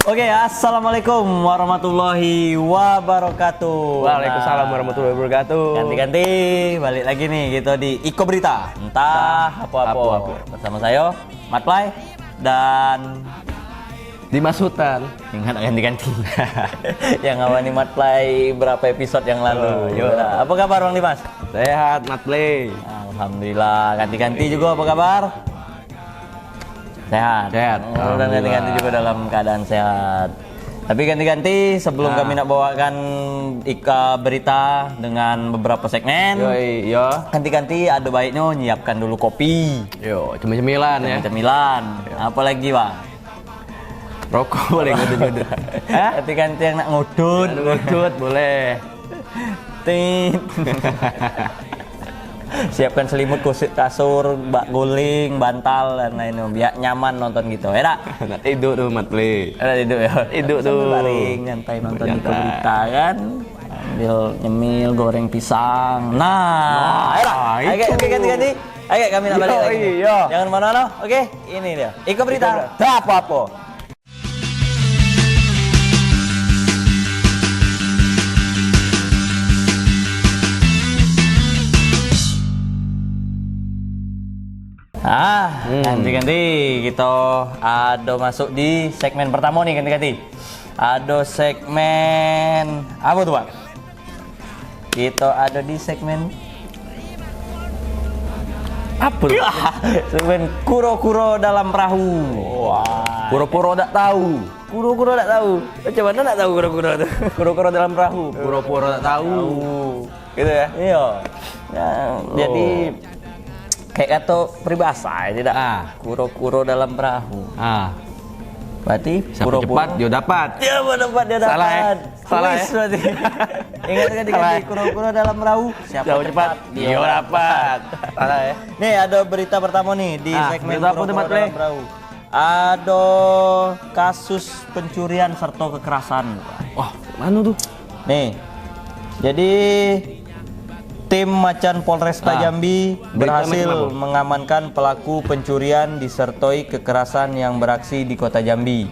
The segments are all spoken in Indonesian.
Oke, assalamualaikum warahmatullahi wabarakatuh. Waalaikumsalam warahmatullahi wabarakatuh. Ganti-ganti, balik lagi nih gitu di Iko Berita. Entah apa-apa. Bersama saya, Matplay dan Dimas Hutan. ingat ganti-ganti. Yang ngawani Matplay berapa episode yang lalu. Apa kabar Bang Dimas? Sehat, Matplay. Alhamdulillah. Ganti-ganti juga apa kabar? Sehat. Dan ganti-ganti juga dalam keadaan sehat. Tapi ganti-ganti sebelum kami nak bawakan Ika Berita dengan beberapa segmen. Yo. Ganti-ganti ada baiknya nyiapkan dulu kopi. Yo, cemilan ya. Cemilan. Apalagi Bang? Rokok boleh ngudut-ngudut. Ganti-ganti yang nak ngudut. Ngudut boleh. Tit. Siapkan selimut, kasur, bak guling, bantal dan lainnya biar nyaman nonton gitu. Ya tak? Nak tidur tuh Matplay. Ada tidur ya. Tidur tuh. Sambil baring nyantai nonton Iko Berita kan. Ambil nyemil goreng pisang. Nah, ayo ganti-ganti. Ayo kami nak balik lagi. Iya. Jangan mana-mana. Oke, ini dia. Iko Berita. Tak apa-apa. Ganti-ganti kita ada masuk di segmen pertama nih ganti-ganti. Ada segmen apa tuh Pak? Kita ada di segmen apa? Segmen kuro-kuro dalam perahu. Wah. Pura-pura tak tahu. Kuro-kuro tak tahu. Macam mana tak tahu kuro-kuro tuh? Kuro-kuro dalam perahu. Pura-pura tak tahu. Gitu ya? Iya. Jadi kayak kata peribahasa ya tidak? Kuro-kuro dalam perahu. Berarti Siapa cepat dia dapat. Siapa dapat dia dapat. Salah ya? Salah ya? Berarti. Ingat kan ganti kuro-kuro dalam perahu. Siapa cepat dia dapat. Salah ya? Nih ada berita pertama nih di segmen kuro-kuro dalam perahu. Ada kasus pencurian serta kekerasan. Wah, mana tuh? Nih. Jadi tim Macan Polresta Jambi berhasil mengamankan pelaku pencurian disertai kekerasan yang beraksi di kota Jambi.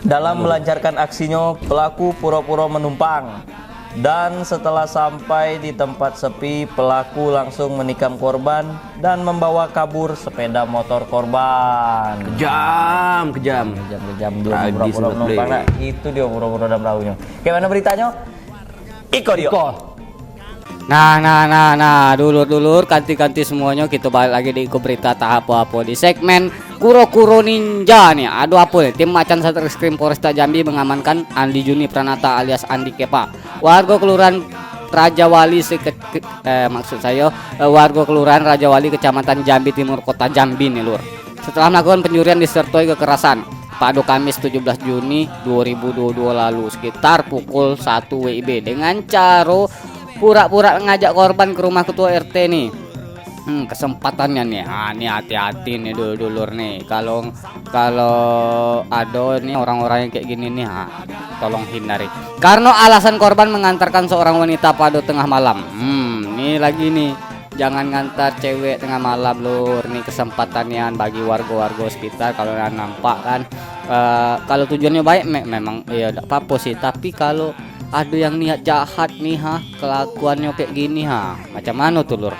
Dalam melancarkan aksinya, pelaku pura-pura menumpang dan setelah sampai di tempat sepi, pelaku langsung menikam korban dan membawa kabur sepeda motor korban. Kejam. Dia pura-pura menumpang. Nah, itu dia pura-pura dalam perahunya. Gimana beritanya? Iko dia. Nah, dulur-dulur, ganti-ganti semuanya, kita balik lagi di Iko Berita tak apa-apa di segmen Kuro-Kuro Ninja nih. Aduh apa nih? Tim Macan Satreskrim Polresta Jambi mengamankan Andi Juni Pranata alias Andi Kepa, warga kelurahan Rajawali warga kelurahan Rajawali Kecamatan Jambi Timur Kota Jambi nih lur. Setelah melakukan pencurian disertai kekerasan pada Kamis 17 Juni 2022 lalu sekitar pukul 1 WIB dengan cara pura-pura ngajak korban ke rumah ketua RT nih. Kesempatannya nih. Nih hati-hati nih dulur nih. Kalau ada nih orang-orang yang kayak gini nih, tolong hindari. Karena alasan korban mengantarkan seorang wanita pada tengah malam. Nih lagi nih. Jangan ngantar cewek tengah malam lur. Nih kesempatannya bagi warga-warga sekitar kalau nampak kan. Kalau tujuannya baik memang ya enggak apa-apa sih, tapi kalau ada yang niat jahat nih kelakuannya kayak gini macam mana tuh lur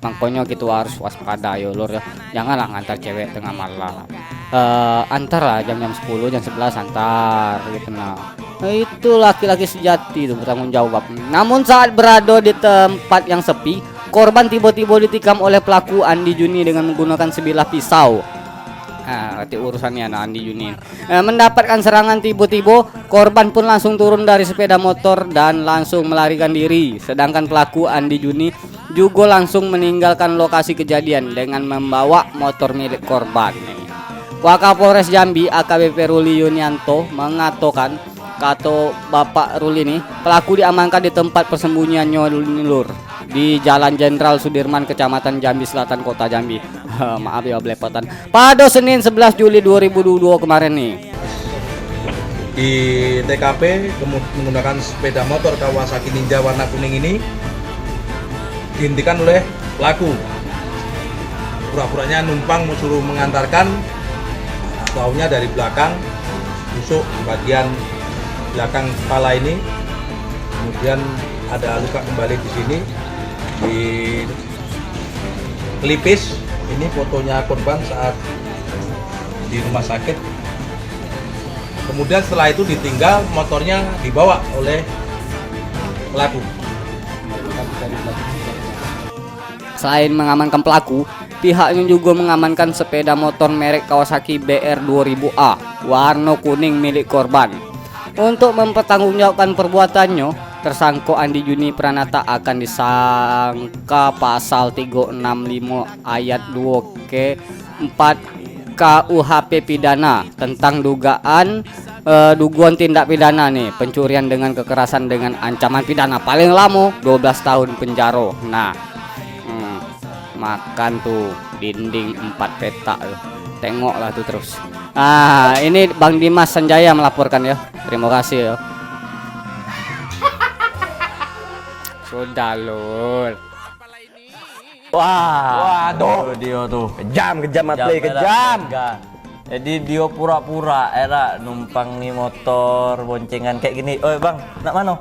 makanya gitu harus waspada yo lur ya. Janganlah ngantar cewek tengah malam. Antar lah jam 10 jam 11 antar gitu itu laki-laki sejati itu bertanggung jawab. Namun saat berada di tempat yang sepi, korban tiba-tiba ditikam oleh pelaku Andi Juni dengan menggunakan sebilah pisau. Berarti urusannya Andi Juni. Mendapatkan serangan tiba-tiba, korban pun langsung turun dari sepeda motor dan langsung melarikan diri. Sedangkan pelaku Andi Juni juga langsung meninggalkan lokasi kejadian dengan membawa motor milik korban. Wakapolres Jambi AKBP Ruli Yunianto mengatakan kata Bapak Ruli nih, pelaku diamankan di tempat persembunyiannya lur di Jalan Jenderal Sudirman, Kecamatan Jambi Selatan, Kota Jambi. Maaf ya belepotan. Pada Senin 11 Juli 2022 kemarin nih. Di TKP menggunakan sepeda motor Kawasaki Ninja warna kuning ini dihentikan oleh pelaku. Pura-puranya numpang suruh mengantarkan, taunya dari belakang tusuk bagian belakang kepala ini, kemudian ada luka kembali di sini, di pelipis. Ini fotonya korban saat di rumah sakit. Kemudian setelah itu ditinggal, motornya dibawa oleh pelaku. Selain mengamankan pelaku, pihaknya juga mengamankan sepeda motor merek Kawasaki BR 2000A warna kuning milik korban. Untuk mempertanggungjawabkan perbuatannya, tersangka Andi Juni Pranata akan disangka pasal 365 ayat 2 ke 4 KUHP pidana tentang dugaan tindak pidana nih, pencurian dengan kekerasan dengan ancaman pidana paling lama 12 tahun penjara. Nah, makan tuh dinding 4 petak tuh. Tengoklah tuh terus. Ini Bang Dimas Sanjaya melaporkan ya. Terima kasih ya. Sudah lur. Wah, waduh. Dia tuh. Kejam Matley, kejam. Jadi dia pura-pura era numpang nih motor boncengan kayak gini. Oi bang, nak mana?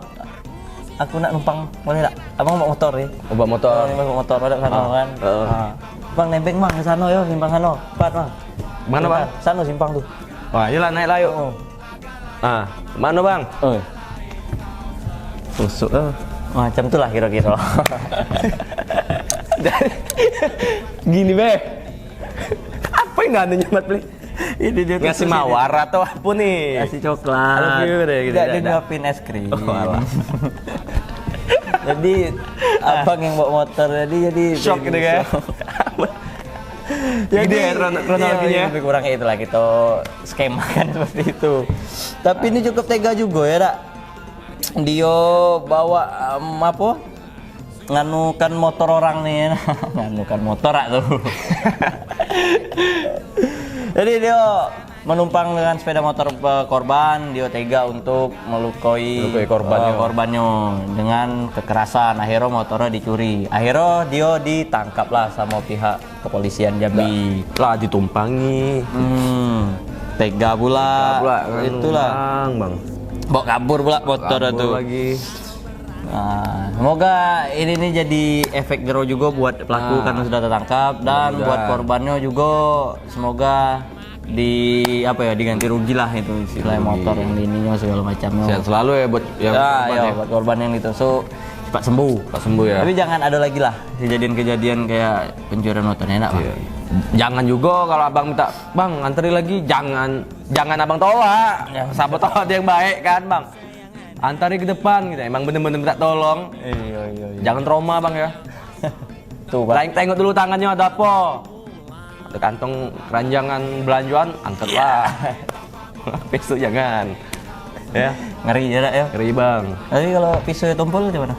Aku nak numpang, boleh tak? Abang bawa motor ya? Bawa motor. Bawa motor ada sana kan? Bang nempeng bang ke sana yo, simpang sana. Cepat bang. Mana bang? Sana simpang tuh. Wah, iyalah naik lah yuk. Mana bang? Tusuk. Macam tuh lah kira-kira. Gini be. Apa yang nggak Matley? Ini dia Ngasih mawar atau apa nih? kasih coklat. Tidak dia nyuapin es krim. Jadi abang yang bawa motor jadi Shock gitu kan? Jadi ya kronologinya. iya, lebih kurang kayak itulah kita skema kan seperti itu. Tapi ini cukup tega juga ya, Dak. Dia bawa apa? Nganukan motor orang nih, nganukan motor tuh. Jadi dia menumpang dengan sepeda motor korban, dia tega untuk melukai korbannya dengan kekerasan. Akhirnya motornya dicuri. Akhirnya dia ditangkap lah sama pihak kepolisian Jambi. Lah ditumpangi. Tega pula. Itulah. Bang. Bawa kabur pula motor itu. Lagi. Nah, semoga ini nih jadi efek jero juga buat pelaku karena sudah tertangkap, dan buat korbannya juga semoga diganti rugi lah itu istilahnya motor yang di ininya segala macamnya. Sehat selalu ya buat yang buat korban yang ditusuk cepat sembuh ya. Tapi jangan ada lagi lah kejadian-kejadian kayak pencurian motor, enak Pak. Jangan juga kalau abang minta, bang antri lagi, jangan abang tolak. Sahabat tolak dia yang baik kan bang. Antari ke depan gitu, emang bener-bener minta tolong. Iya. Jangan trauma bang ya. Tuh Pak. Tengok dulu tangannya ada apa. Ada kantong keranjangan belanjaan, angkat lah. Pisau jangan. Ya. Ngeri ya Dak, ya. Ngeri bang. Tapi kalau pisau tumpul gimana?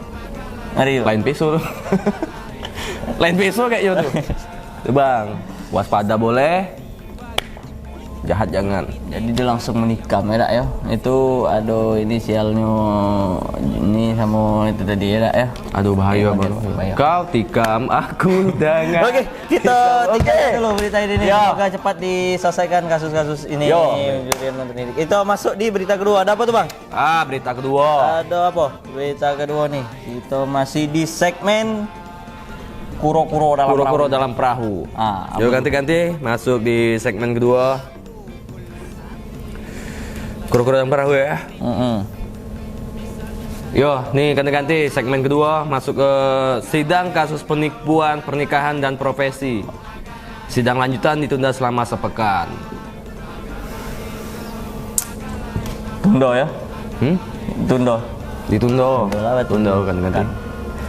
Ngeri. Lain pisau. Lain pisau kayak gitu tuh. Tuh bang, waspada boleh. Jahat jangan. Jadi dia langsung menikam ya Dak, ya. Itu ada inisialnya ini sama itu tadi ya Dak, ya. Aduh bahaya bang. Kau tikam aku dengan. Oke, kita tinggalkan dulu berita ini. Semoga cepat diselesaikan kasus-kasus ini. Itu masuk di berita kedua. Ada apa tuh bang? Berita kedua. Ada apa? Berita kedua nih. Kita masih di segmen kuro-kuro dalam perahu. Yuk ganti-ganti masuk di segmen kedua. Kuro-kuro dalam perahu ya. Yo, nih ganti-ganti segmen kedua masuk ke sidang kasus penipuan pernikahan dan profesi. Sidang lanjutan ditunda selama sepekan. Tunda ya? Ditunda ganti-ganti.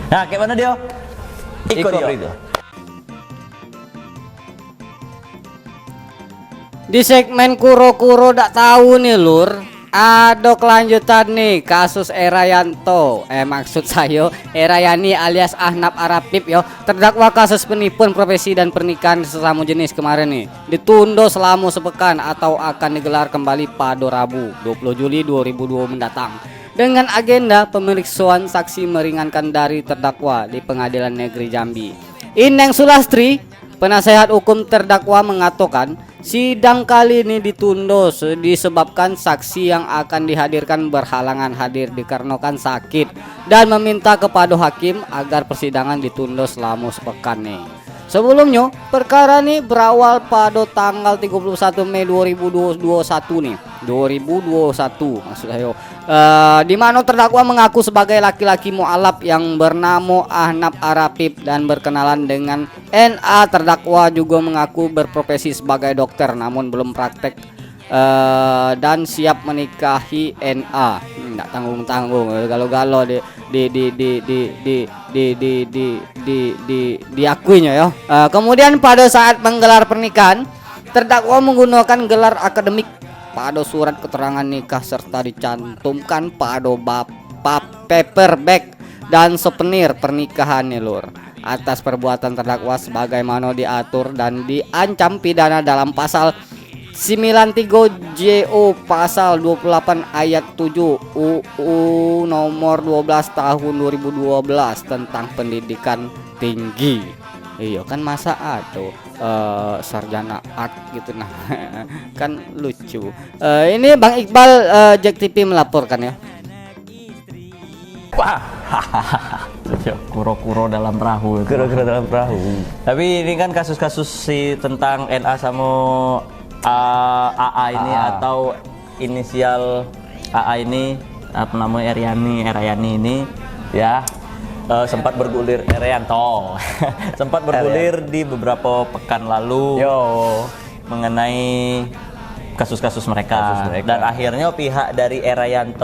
Nah, kayak mana dia? Ikut dia. Berita. Di segmen kuro-kuro dak tahu nih lur, ada kelanjutan nih kasus Erayanto. Maksud saya Erayani alias Ahnaf Arapip yo, terdakwa kasus penipuan profesi dan pernikahan sesama jenis kemarin nih ditunda selama sepekan atau akan digelar kembali pada Rabu 20 Juli 2002 mendatang dengan agenda pemeriksaan saksi meringankan dari terdakwa di Pengadilan Negeri Jambi. Ineng Sulastri, penasehat hukum terdakwa, mengatakan Sidang kali ini ditunda disebabkan saksi yang akan dihadirkan berhalangan hadir dikarenakan sakit dan meminta kepada hakim agar persidangan ditunda selama sepekan nih. Sebelumnya, perkara ini berawal pada tanggal 31 Mei 2021 nih. 2021 maksud saya. Di mana terdakwa mengaku sebagai laki-laki mualaf yang bernama Ahnaf Arapib dan berkenalan dengan NA. Terdakwa juga mengaku berprofesi sebagai dokter namun belum praktek dan siap menikahi NA. Nggak tanggung-tanggung galau-galau diakuinya ya. Kemudian pada saat menggelar pernikahan, terdakwa menggunakan gelar akademik pada surat keterangan nikah serta dicantumkan pada paperback dan souvenir pernikahan nih lur. Atas perbuatan terdakwa sebagaimana diatur dan diancam pidana dalam pasal 93 JO pasal 28 ayat 7 UU nomor 12 tahun 2012 tentang pendidikan tinggi. Iya kan masa atuh sarjana art gitu nah kan lucu. Ini Bang Iqbal Jack TV melaporkan ya. Wah, kuro-kuro dalam perahu. Kira-kira dalam perahu. Tapi ini kan kasus-kasus si tentang NA sama AA ini atau inisial AA ini apa namanya Eryani ini ya. Sempat bergulir Erianto sempat bergulir di beberapa pekan lalu mengenai kasus-kasus mereka. Dan akhirnya pihak dari Erayani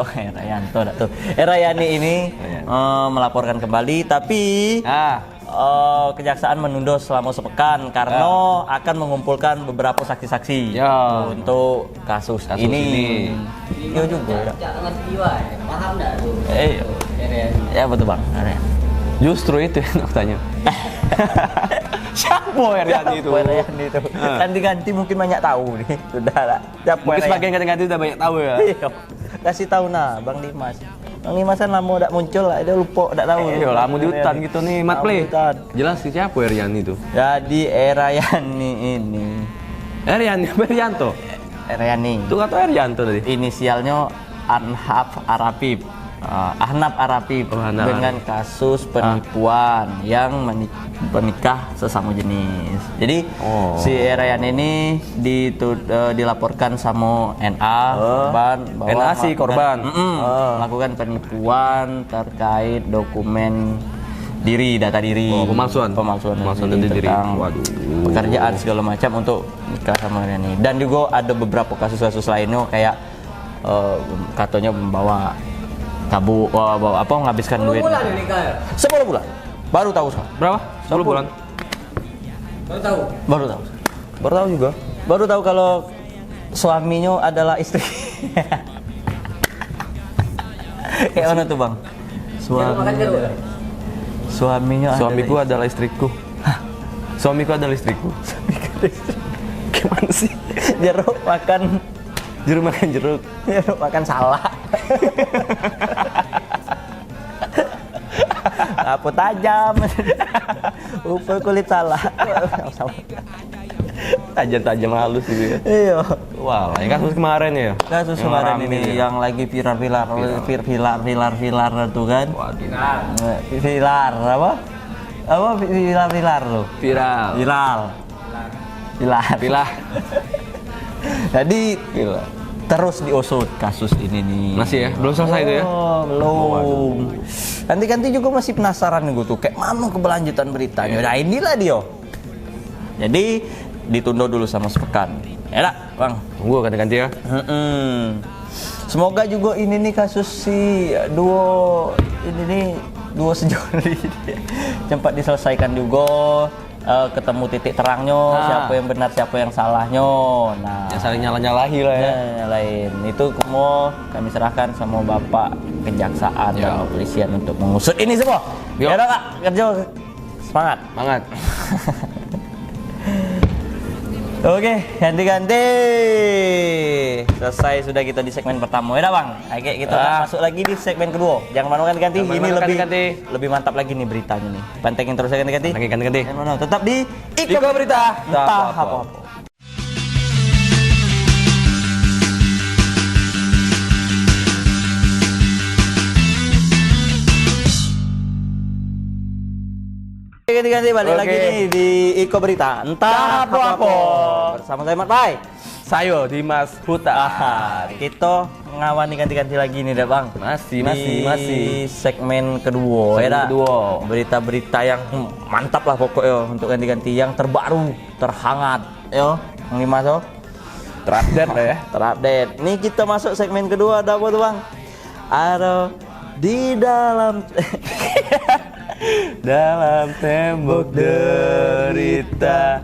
ini melaporkan kembali, tapi kejaksaan menunda selama sepekan karena akan mengumpulkan beberapa saksi-saksi untuk kasus ini. Iya juga. Paham enggak tuh? Ya betul Bang. Justru itu yang aku tanya. Siapa Eryani itu? Ganti-ganti mungkin banyak tahu nih. Sudah lah. Mungkin sebagian ganti-ganti udah banyak tahu ya. Iya. Kasih tahu nah Bang Dimas. Bang Dimas kan lama udah muncul lah, dia lupa udah tahu. Iya, lama di hutan gitu nih, Mat Play. Jelas sih siapa Eryani itu? Jadi Eryani ini. Eryanto. Eryani. Itu kata Eryanto tadi. Inisialnya Ahnaf Arapib. Dengan kasus penipuan yang menikah sesama jenis. Jadi si Erayan ini dilaporkan sama NA korban bahwa NA si korban melakukan penipuan terkait dokumen data diri, pemalsuan diri tentang pekerjaan segala macam untuk nikah sama Erayan ini. Dan juga ada beberapa kasus-kasus lainnya kayak katanya membawa kabur, menghabiskan duit. 10 bulan. Baru tahu sekarang. Berapa? 10 bulan. Baru tahu juga. Baru tahu kalau suaminya adalah istri. Kayak mana tuh Bang? Suamiku adalah istriku. Suamiku adalah istriku. Gimana sih? Jeruk makan jeruk. Jeruk makan salah. Apa tajam? Upel kulit salah. Tajam halus gitu ya. Iya. Wah, yang kasus kemarin ya. Kasus kemarin ini yang lagi viral itu kan. Viral apa? Apa viral lo? Viral. Jadi terus diusut kasus ini nih. Masih ya? Belum selesai itu ya? Belum. Ganti-ganti juga masih penasaran gue tuh kayak mana keberlanjutan beritanya. Nah inilah dia. Jadi ditunda dulu sama sepekan. Ya Bang. Tunggu ganti-ganti ya. Semoga juga ini nih kasus si duo sejoli cepat diselesaikan juga. Ketemu titik terangnya, siapa yang benar, siapa yang salahnya. Nah, yang saling nyalahi lah ya. Nyalain. Itu mau kami serahkan sama Bapak Kejaksaan dan Kepolisian untuk mengusut ini semua. Ya udah Kak, kerja semangat. Oke, ganti-ganti. Selesai sudah kita di segmen pertama. Ya Bang. Oke, kita masuk lagi di segmen kedua. Jangan mana ganti-ganti. Ini lebih mantap lagi nih beritanya nih. Pantengin terus ganti-ganti. Ganti-ganti. Tetap di Iko Berita. Entah apa-apa. Ganti-ganti balik Oke. lagi nih di Iko Berita. Entah apa-apa. Bersama saya Mat Pai. Sayo Dimas Huta. Kita ngawani ganti-ganti lagi nih dah Bang. Masih. Di segmen kedua ya Segmen dah. kedua. Berita-berita yang mantap lah pokoknya untuk ganti-ganti yang terbaru, terhangat yo. Yang Dimas yo. Terupdate lah ya. Terupdate. Nih kita masuk segmen kedua ada apa tuh Bang? Ada di dalam Dalam tembok derita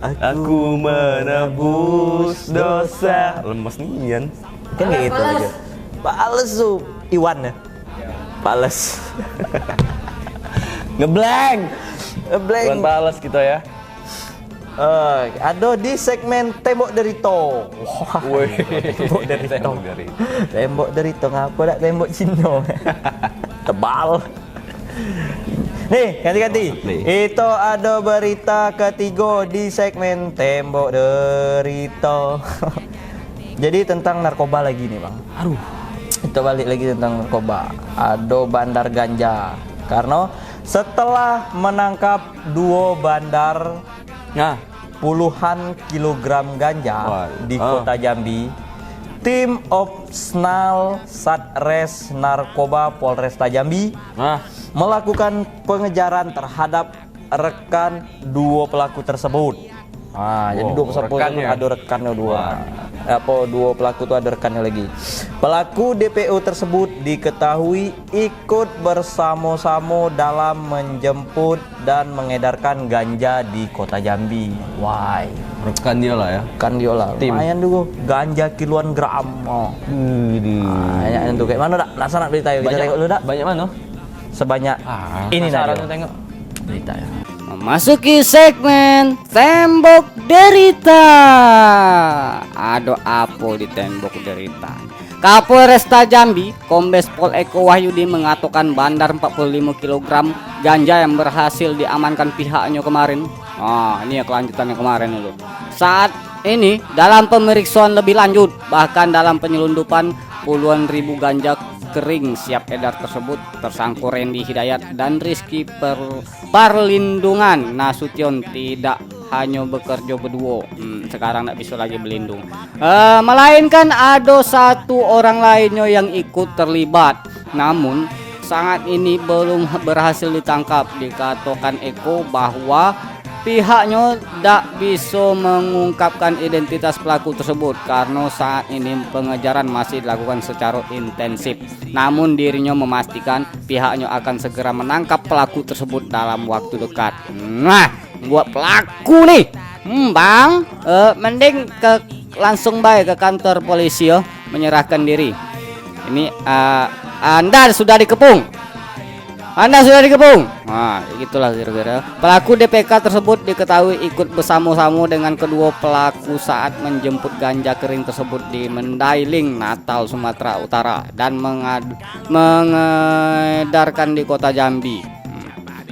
aku menebus dosa. Lemes nian. kan kayak gitu aja. Pales tuh Iwan ya. Pales. Ngeblank. Blank. Bukan pales gitu ya. Ada di segmen tembok derito. Wah, Woi. tembok derito. Tembok derito. Tembok derito ngapa tak tembok Cina? Tebal. Nih, ganti-ganti. Nih. Itu ada berita ketiga di segmen tembok derito. Jadi tentang narkoba lagi nih, Bang. Aduh. Kita balik lagi tentang narkoba. Ada bandar ganja. Karena setelah menangkap 2 bandar Nah, puluhan kilogram ganja Waduh. di kota Jambi, tim Opsnal Satres Narkoba Polresta Jambi nah, melakukan pengejaran terhadap rekan 2 pelaku tersebut. Jadi 2 tersebut rekannya. ada rekannya 2. 2 pelaku itu ada rekannya lagi. Pelaku DPO tersebut diketahui ikut bersama-sama dalam menjemput dan mengedarkan ganja di kota Jambi. Wah, rekan dia lah ya. kan diolah. Tim. Lumayan dulu, ganja kiluan gram. Banyak itu kayak mana dak? Penasaran berita yuk kita tengok dulu dak. Banyak mana? Sebanyak ini penasaran dah. tuh tengok. Berita ya. Memasuki segmen tembok derita. Ada apa di tembok derita? Kapolresta Jambi, Kombes Pol Eko Wahyudi mengatakan bandar 45 kg ganja yang berhasil diamankan pihaknya kemarin. Ini ya kelanjutannya kemarin dulu. Saat ini dalam pemeriksaan lebih lanjut, bahkan dalam penyelundupan puluhan ribu ganja kering siap edar tersebut tersangka Randy Hidayat dan Rizky Perlindungan Nasution tidak hanya bekerja berdua, sekarang tidak bisa lagi berlindung, melainkan ada 1 orang lainnya yang ikut terlibat, namun saat ini belum berhasil ditangkap. Dikatakan Eko bahwa pihaknya tidak bisa mengungkapkan identitas pelaku tersebut karena saat ini pengejaran masih dilakukan secara intensif. Namun dirinya memastikan pihaknya akan segera menangkap pelaku tersebut dalam waktu dekat. Nah, buat pelaku nih, Bang, mending langsung baik ke kantor polisi ya, menyerahkan diri. Ini Anda sudah dikepung. Gitulah kira-kira. Pelaku DPK tersebut diketahui ikut bersama-sama dengan kedua pelaku saat menjemput ganja kering tersebut di Mandailing, Natal, Sumatera Utara dan mengedarkan di kota Jambi.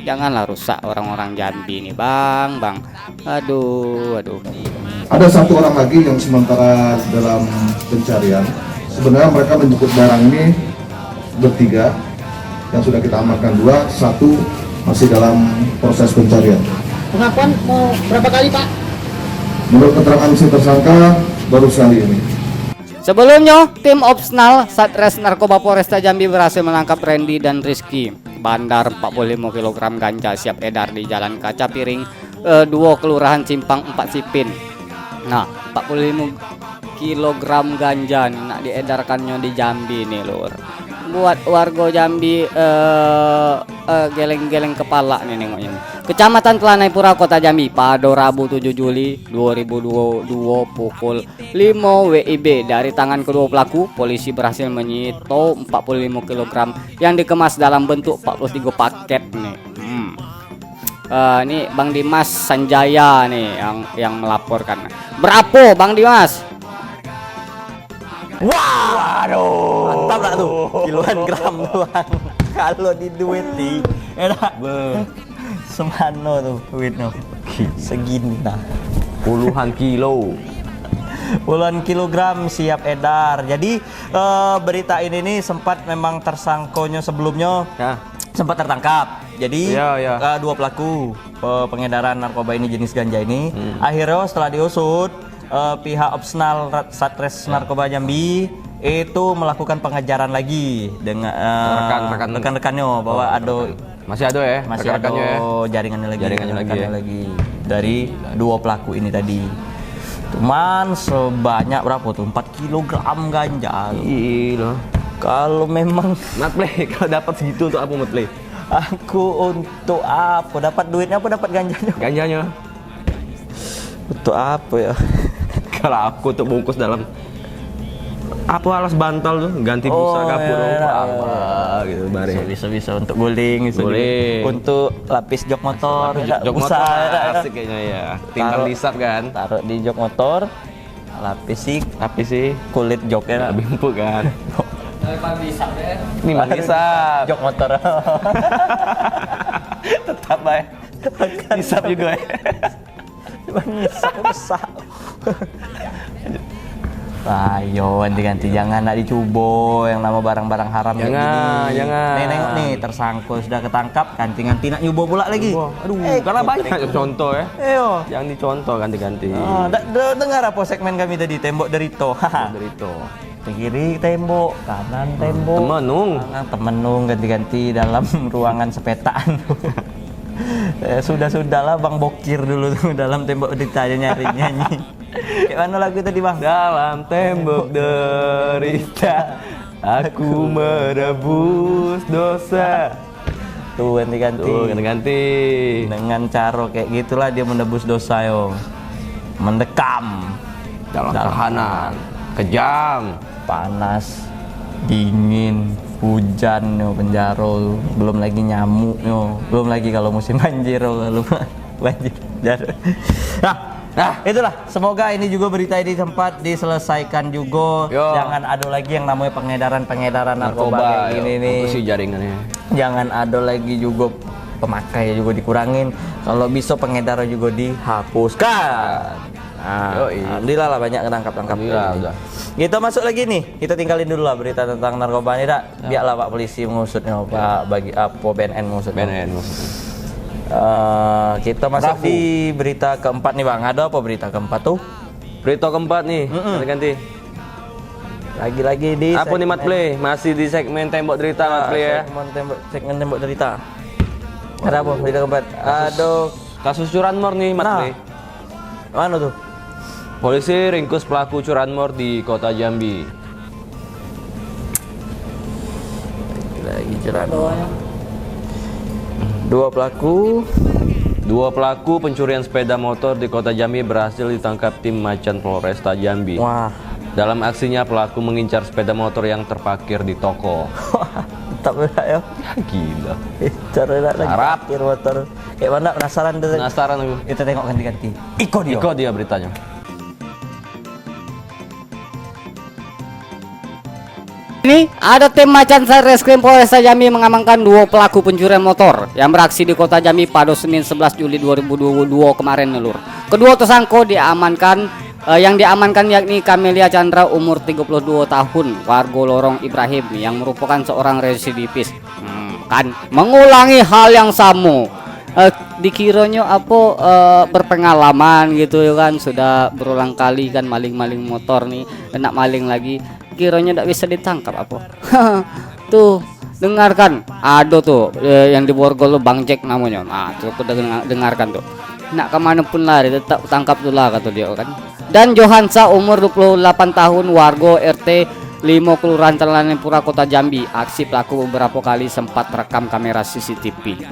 Janganlah rusak orang-orang Jambi nih, Bang. Aduh. Ada 1 orang lagi yang sementara dalam pencarian. Sebenarnya mereka menjemput barang ini bertiga. Yang sudah kita amankan 2, 1 masih dalam proses pencarian. Pengakuan mau berapa kali Pak? Menurut keterangan si tersangka baru sekali ini. Sebelumnya, tim Opsnal Satres Narkoba Polresta Jambi berhasil menangkap Randy dan Rizky. Bandar 45 kg ganja siap edar di Jalan Kaca Piring 2 Kelurahan Simpang 4 Sipin. Nah, 45 kg ganja nih nak diedarkannya di Jambi nih, Lur. Buat warga Jambi geleng-geleng kepala nih nengoknya. Kecamatan Telanai Pura Kota Jambi pada Rabu 7 Juli 2022 pukul 5 WIB. Dari tangan kedua pelaku, polisi berhasil menyita 45 kg yang dikemas dalam bentuk 43 paket nih. Ini Bang Dimas Sanjaya nih yang melaporkan. Berapa Bang Dimas? Waduh, mantap lah tuh, kiloan gram doang. Kalau diduiti, enak. Semano tuh duitnya, segini nah. Puluhan kilo. Puluhan kilogram siap edar. Jadi berita ini nih sempat memang tersangkonya sebelumnya Ya. sempat tertangkap. Jadi Iya. 2 pelaku pengedaran narkoba ini jenis ganja ini akhirnya setelah diusut pihak opsional Satres Narkoba Jambi itu melakukan pengejaran lagi dengan rekan-rekannya bahwa Masih ada ya? masih ada rekan-rekannya ya? jaringannya lagi, Jaringannya lagi ya? dari 2 pelaku ini tadi. Cuman sebanyak berapa tuh? 4 kilogram ganja. Gila. Kalau memang Mat Play, kalau dapat segitu untuk apa Mat Play? aku untuk apa? Dapat duitnya apa dapat ganjanya? Ganjanya. Untuk apa ya? Kalau aku untuk bungkus dalam apa alas bantal tuh ganti busa kapur apa gitu bare. Bisa untuk guling, bisa Guling. juga untuk lapis jok motor, Jok busa, motor asik kayaknya ya. Timbang Taruh- disap kan. taruh di jok motor, lapis sih Tapi sih kulit joknya. lebih empuk kan. Daripada disap deh. Ini mah disap. Jok motor. Tetap baik. Disap juga ya. Besar. Ayo ganti-ganti, jangan nak dicubo yang nama barang-barang haram kayak Jangan, gini. jangan. Nih nengok nih, tersangkut sudah ketangkap, ganti-ganti nak nyubo pula lagi. Aduh, karena banyak contoh ya. Ayo. Yang dicontoh ganti-ganti. Dengar apa segmen kami tadi, tembok derito. Derito. Kiri tembok, kanan tembok. Temenung. Kanan temenung ganti-ganti dalam ruangan sepetaan. Sudahlah Bang Bokir dulu tuh dalam tembok derita aja nyari-nyanyi. Kayak mana lagu tadi Bang? Dalam tembok derita aku menebus dosa. Tuh ganti-ganti. Tuh ganti-ganti. Dengan cara kayak gitulah dia menebus dosa yo. Mendekam Dalam tahanan. Kejam. panas, dingin, hujan yo penjara yo. Belum lagi nyamuk yo. Belum lagi kalau musim banjir yo, kalau banjir. Nah, itulah. Semoga ini juga berita ini sempat diselesaikan juga. Yo. Jangan ada lagi yang namanya pengedaran narkoba kayak gini nih. Putusi jaringannya. Jangan ada lagi juga pemakai juga dikurangin. Kalau bisa pengedar juga dihapuskan. Nah, Yoi. alhamdulillah lah banyak ketangkap-tangkap. Alhamdulillah, udah. Kita masuk lagi nih. Kita tinggalin dulu lah berita tentang narkoba ini, dak. Biarlah Pak polisi mengusutnya, Pak bagi apa BNN mengusutnya. BNN maksudnya. Kita masuk Rabu. di berita keempat nih Bang. Ada apa berita keempat tuh? Berita keempat nih, ganti-ganti. Lagi-lagi di Apa nih Mat Play? Masih di segmen tembok derita Mat Play ya. segmen tembok derita. Ada apa berita keempat? Aduh, Kasus curanmor nih Mat Nah. Play. mana tuh? Polisi ringkus pelaku curanmor di Kota Jambi. Lagi jerat. Dua pelaku pencurian sepeda motor di Kota Jambi berhasil ditangkap tim Macan Polresta Jambi. Wah, Dalam aksinya pelaku mengincar sepeda motor yang terparkir di toko. tetap berat ya. Gila. Cara lagi Harap. parkir motor. Kayak mana penasaran deh. Penasaran aku. Kita tengok ganti-ganti. Iko dia. Ikut dia beritanya. Ini ada tim Macan Satreskrim Polresta Jambi mengamankan 2 pelaku pencurian motor yang beraksi di Kota Jambi pada Senin 11 Juli 2022 kemarin nih, Lur. Kedua tersangka diamankan yang diamankan yakni Kamelia Chandra umur 32 tahun, warga Lorong Ibrahim yang merupakan seorang residivis. Kan mengulangi hal yang sama. Dikiranya berpengalaman gitu ya kan, sudah berulang kali kan maling-maling motor nih, enak maling lagi. Kiranya tidak bisa ditangkap apa. Tuh dengarkan, ada tuh yang di Borgol Bang Jack namanya. Nah tuh aku dengarkan tuh, nak kemana pun lari tetap tangkap tuh lah kata dia kan. Dan Johansa umur 28 tahun, warga RT 5 Kelurahan Telanepura Kota Jambi. Aksi pelaku beberapa kali sempat rekam kamera CCTV.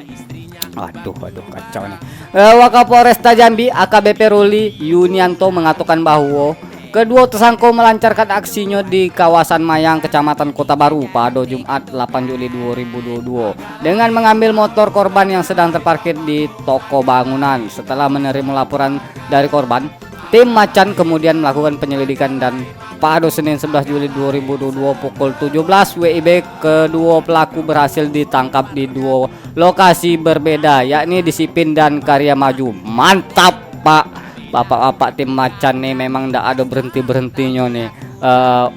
Aduh kacau nih. Wakapolresta Jambi AKBP Ruli Yunianto mengatakan bahwa kedua tersangka melancarkan aksinya di kawasan Mayang, Kecamatan Kota Baru pada Jumat 8 Juli 2022 dengan mengambil motor korban yang sedang terparkir di toko bangunan. Setelah menerima laporan dari korban, tim Macan kemudian melakukan penyelidikan dan pada Senin 11 Juli 2022 pukul 17 WIB kedua pelaku berhasil ditangkap di 2 lokasi berbeda, yakni di Sipin dan Karya Maju. Mantap Pak. Bapak-bapak tim Macan nih memang tidak ada berhenti-berhentinya nih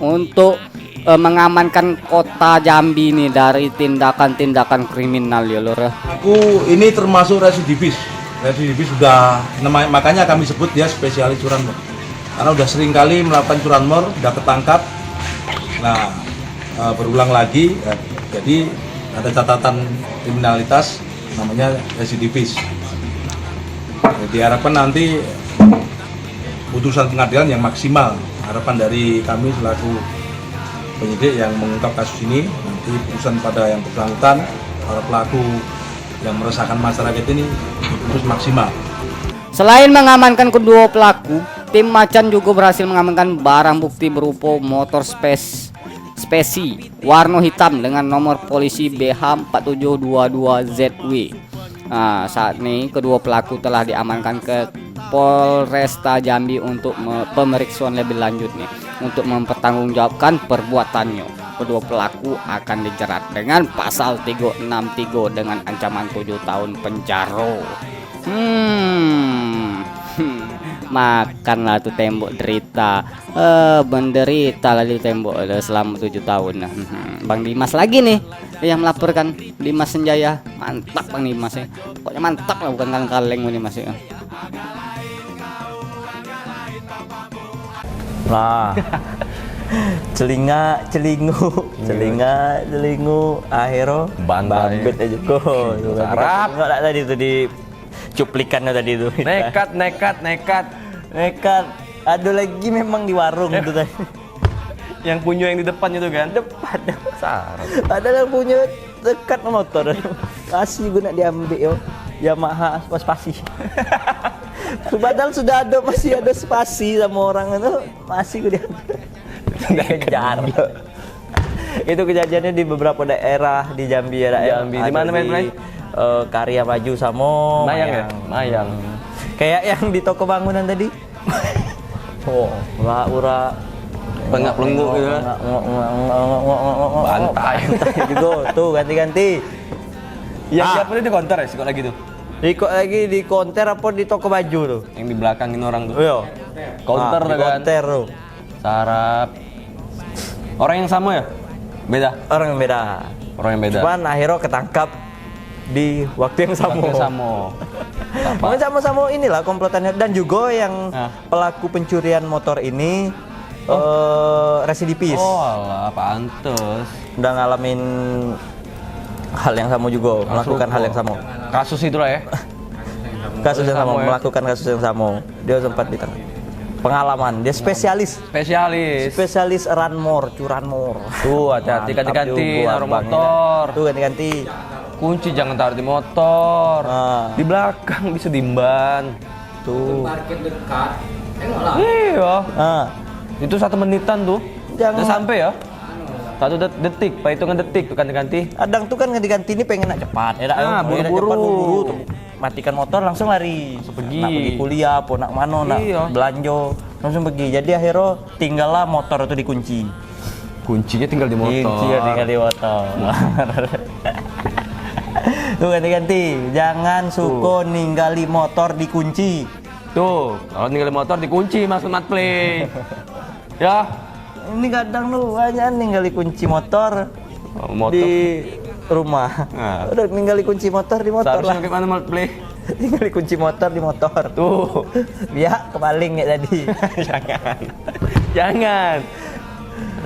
untuk mengamankan kota Jambi nih dari tindakan-tindakan kriminal ya lur ya. Pelaku ini termasuk residivis. Residivis sudah makanya kami sebut dia spesialis curanmor. Karena udah sering kali melakukan curanmor, udah ketangkap. Nah, berulang lagi, jadi ada catatan kriminalitas namanya residivis. Diharapkan nanti putusan pengadilan yang maksimal. Harapan dari kami selaku penyidik yang mengungkap kasus ini, nanti putusan pada yang bersangkutan, para pelaku yang meresahkan masyarakat ini terus maksimal. Selain mengamankan kedua pelaku, tim Macan juga berhasil mengamankan barang bukti berupa motor spesi warna hitam dengan nomor polisi BH4722ZW. Nah, saat ini kedua pelaku telah diamankan ke Polresta Jambi untuk pemeriksaan lebih lanjut nih, untuk mempertanggungjawabkan perbuatannya. Kedua pelaku akan dijerat dengan pasal 363 dengan ancaman 7 tahun penjara. Makanlah tuh tembok derita, menderita lah di tembok selama 7 tahun. Bang Dimas lagi nih yang melaporkan, Dimas Senjaya. Mantap Bang Dimas ya, pokoknya mantap lah, bukan kaleng-kaleng ini Mas ya. Nah, celingu akhirnya Bantai. bambet aja kok. Sarap. Enggak tadi tuh di cuplikannya tadi tuh. Nekat. Ada lagi memang di warung itu tadi. Yang punya yang di depan itu kan. Depan. Sarap. Ada yang punya dekat motor. Kasih gue nak diambil yo. Yamaha spasi. Padahal sudah ada, masih ada spasi sama orang itu, masih gue diambil. Itu kejadiannya di beberapa daerah di Jambi ya. Jambi. Di mana main? Karya Maju sama Mayang ya? Mayang. Kayak yang di toko bangunan tadi. Oh, ura Pengak pelenggu gitu. Bantai juga tuh ganti-ganti. Yang siapa itu konter ya, kok lagi tuh. Lagi di konter apa di toko baju tuh? Yang di belakangin orang tuh. Iya. Counter di kan. konter tuh. Sarap. Orang yang sama ya? Beda. Orang yang beda. Orang yang beda. Cuman akhirnya ketangkap di waktu yang sama. Waktu yang sama. Mungkin sama-sama inilah komplotannya, dan juga yang pelaku pencurian motor ini residivis. Oh alah, pantes. Udah ngalamin hal yang sama juga, melakukan hal yang sama. Kasus itulah ya. Kasus yang sama, ya. melakukan kasus yang sama. Dia sempat ditangkap. Pengalaman, dia spesialis curanmor. Tuh, hati-hati Mantap ganti-ganti juga, naruh Bang. motor. Tuh ganti-ganti. Kunci jangan taruh di motor. Ah. Di belakang bisa dimban. Tuh. Parkir dekat. Tengoklah. Iya. Ah. Itu 1 menitan tuh. Jangan. Udah sampai ya. 1 detik, perhitungan detik tuh ganti-ganti. Kadang tuh kan ganti-ganti ini pengen nak cepat. Ya, buru-buru tuh. Matikan motor langsung lari. Pergi. Nak pergi kuliah, apa nak mana, nak Iya. belanja, langsung pergi. Jadi akhirnya tinggallah motor itu dikunci. Kuncinya tinggal di motor. Kuncinya tinggal di motor. Tuh ganti-ganti. Jangan suka ninggali motor dikunci. Tuh, kalau tinggal di motor dikunci Mas Mat Play. Ya. Ini kadang lu banyak ninggali kunci motor, Motor. di rumah. Nah. Udah ninggali kunci motor di motor Seharusnya lah. gimana Mat Play? Tinggali kunci motor di motor. Tuh. Biar kebaling ya tadi. Jangan.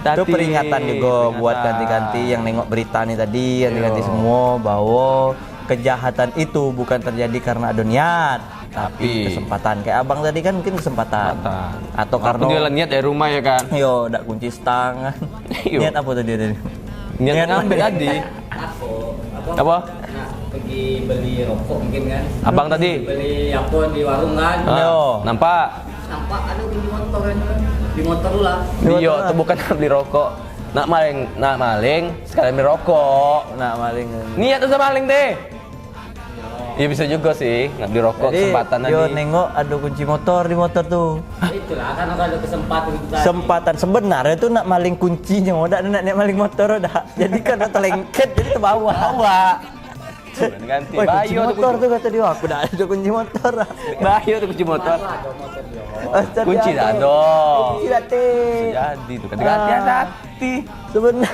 Itu peringatan juga buat ganti-ganti yang nengok berita nih tadi, ganti-ganti semua bahwa kejahatan itu bukan terjadi karena ada niat, tapi kesempatan. Kayak abang tadi kan mungkin kesempatan. Atau Walaupun dia karena niat dari rumah ya kan. yo ndak kunci stang. Yo. Niat apa tadi tadi? Niat ngambil tadi. Apa? Pergi beli rokok mungkin kan. Abang tadi. Beli apa di warung kan. Yo. Nampak? Nampak ada kunci motor kan. Di motor lu lah. Iya, itu bukan beli rokok. Nak maling, sekalian beli rokok. Nah, maling. Niat udah maling deh. Iya bisa juga sih, nggak beli rokok kesempatan yo tadi. nengok ada kunci motor di motor tuh. Itulah kan ada kesempatan itu tadi. Kesempatan sebenarnya tuh nak maling kuncinya, udah nak maling motor udah. Jadi kan udah lengket jadi terbawa. Ganti. Woi, kunci Bayu motor tuh kata dia, aku udah ada kunci motor. Bayu tuh kunci motor. Kunci Kunci dah dong. Kunci date. Jadi tuh ganti-ganti hati-hati. ganti. Sebenarnya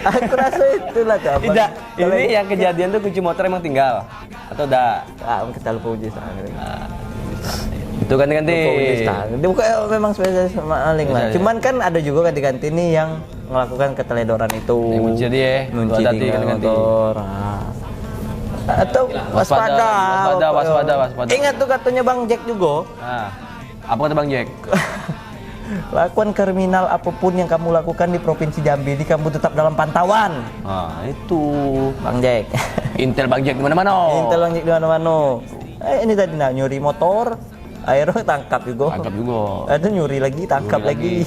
aku rasa itulah kapan. Tidak, ini yang kejadian tuh kunci motor emang tinggal atau udah? Kita lupa uji sana. Itu ganti-ganti. Dia bukan memang spesialis maling lah. Spesialis. Cuman kan ada juga ganti-ganti nih yang melakukan keteledoran itu. Yang kunci dia, Kunci hati-hati tinggal ganti-ganti. motor. Atau waspada. Waspada. Ingat tuh katanya Bang Jack juga. Nah, apa kata Bang Jack? Lakukan kriminal apapun yang kamu lakukan di Provinsi Jambi ini kamu tetap dalam pantauan. Nah, itu Bang Jack. Intel Bang Jack di mana-mana. Intel Bang Jack di mana-mana. Ini tadi nyuri motor, akhirnya tangkap juga. Tangkap juga. Ada nyuri lagi, tangkap lagi.